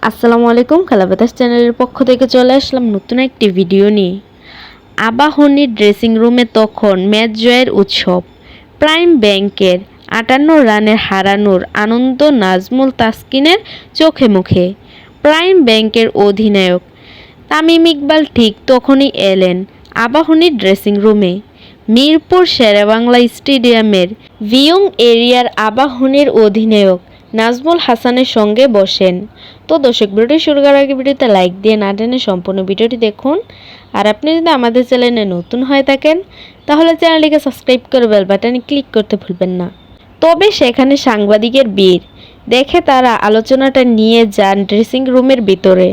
আসসালামু আলাইকুম, খেলা বাতাস চ্যানেলের পক্ষ থেকে চলে আসলাম নতুন একটি ভিডিও নিয়ে। আবাহনীর ড্রেসিং রুমে তখন ম্যাচ জয়ের উৎসব। প্রাইম ব্যাংকের ৫৮ রানের হারানোর আনন্দ নাজমুল তাসকিনের চোখে মুখে। প্রাইম ব্যাংকের অধিনায়ক তামিম ইকবাল ঠিক তখনই এলেন আবাহনীর ড্রেসিং রুমে। মিরপুর শেরেবাংলা স্টেডিয়ামের ভিউইং এরিয়ার আবাহনীর অধিনায়ক নাজমুল হাসানের সঙ্গে বসেন। তো দর্শক, ভিডিওটি শুরু করার আগে ভিডিওতে লাইক দিয়ে না টেনে সম্পূর্ণ ভিডিওটি দেখুন। আর আপনি যদি আমাদের চ্যানেলে নতুন হয়ে থাকেন তাহলে চ্যানেলটিকে সাবস্ক্রাইব করে বেল বাটনে ক্লিক করতে ভুলবেন না। তবে সেখানে সাংবাদিকের ভিড় দেখে তারা আলোচনাটা নিয়ে যান ড্রেসিং রুমের ভিতরে।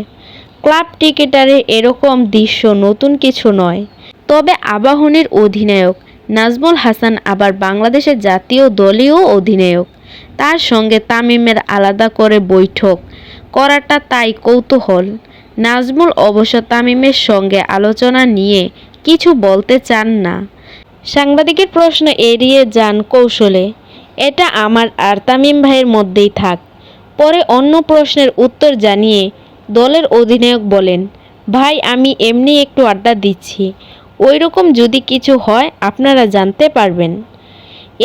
ক্লাব ক্রিকেটারে এরকম দৃশ্য নতুন কিছু নয়। তবে আবাহনীর অধিনায়ক নাজমুল হাসান আবার বাংলাদেশের জাতীয় দলীয় অধিনায়ক। তার সঙ্গে তামিমের আলাদা করে বৈঠক করাটা তাই কৌতূহল। নাজমুল অবশ্য তামিমের সঙ্গে আলোচনা নিয়ে কিছু বলতে চান না। সাংবাদিকের প্রশ্ন এড়িয়ে যান কৌশলে, এটা আমার আর তামিম ভাইয়ের মধ্যেই থাক। পরে অন্য প্রশ্নের উত্তর জানিয়ে দলের অধিনায়ক বলেন, ভাই আমি এমনি একটু আড্ডা দিচ্ছি, ওই রকম যদি কিছু হয় আপনারা জানতে পারবেন।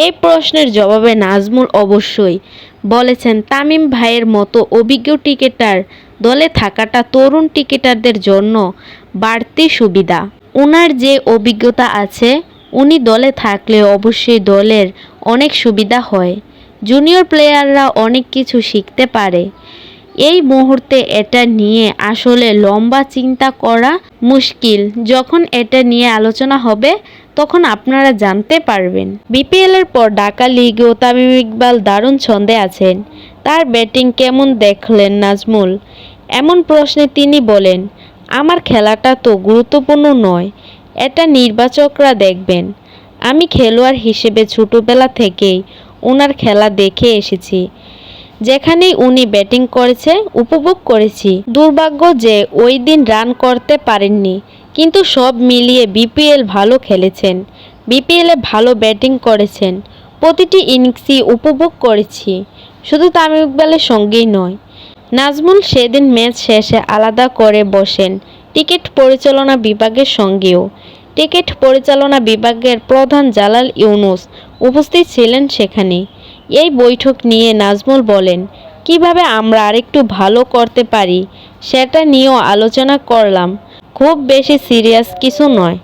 এই প্রশ্নের জবাবে নাজমুল অবশ্যই বলেছেন তামিম ভাইয়ের মতো অভিজ্ঞ ক্রিকেটার দলে থাকাটা তরুণ ক্রিকেটারদের জন্য বাড়তি সুবিধা। ওনার যে অভিজ্ঞতা আছে উনি দলে থাকলে অবশ্যই দলের অনেক সুবিধা হয়। জুনিয়র প্লেয়াররা অনেক কিছু শিখতে পারে। এই মুহূর্তে এটা নিয়ে আসলে লম্বা চিন্তা করা মুশকিল। যখন এটা নিয়ে আলোচনা হবে তখন আপনারা জানতে পারবেন। বিপিএলের পর ঢাকা লিগেও তামিম ইকবাল দারুণ ছন্দে আছেন। তার ব্যাটিং কেমন দেখলেন নাজমুল? এমন প্রশ্নে তিনি বলেন, আমার খেলাটা তো গুরুত্বপূর্ণ নয়, এটা নির্বাচকরা দেখবেন। আমি খেলোয়াড় হিসেবে ছোটবেলা থেকেই ওনার খেলা দেখে এসেছি। যেখানেই উনি ব্যাটিং করেছে উপভোগ করেছি। দুর্ভাগ্য যে ওই দিন রান করতে পারেননি, কিন্তু সব মিলিয়ে বিপিএল ভালো খেলেছেন। বিপিএলে ভালো ব্যাটিং করেছেন। প্রতিটি ইনিংসই উপভোগ করেছি, শুধু তামিম ইকবালের সঙ্গেই নয়। নাজমুল সেদিন ম্যাচ শেষে আলাদা করে বসেন টিকিট পরিচালনা বিভাগের সঙ্গেও। টিকিট পরিচালনা বিভাগের প্রধান জালাল ইউনুস উপস্থিত ছিলেন সেখানে। এই বৈঠক নিয়ে নাজমুল বলেন, কিভাবে আমরা আরেকটু ভালো করতে পারি সেটা নিয়েও আলোচনা করলাম। খুব বেশি সিরিয়াস কিছু নয়।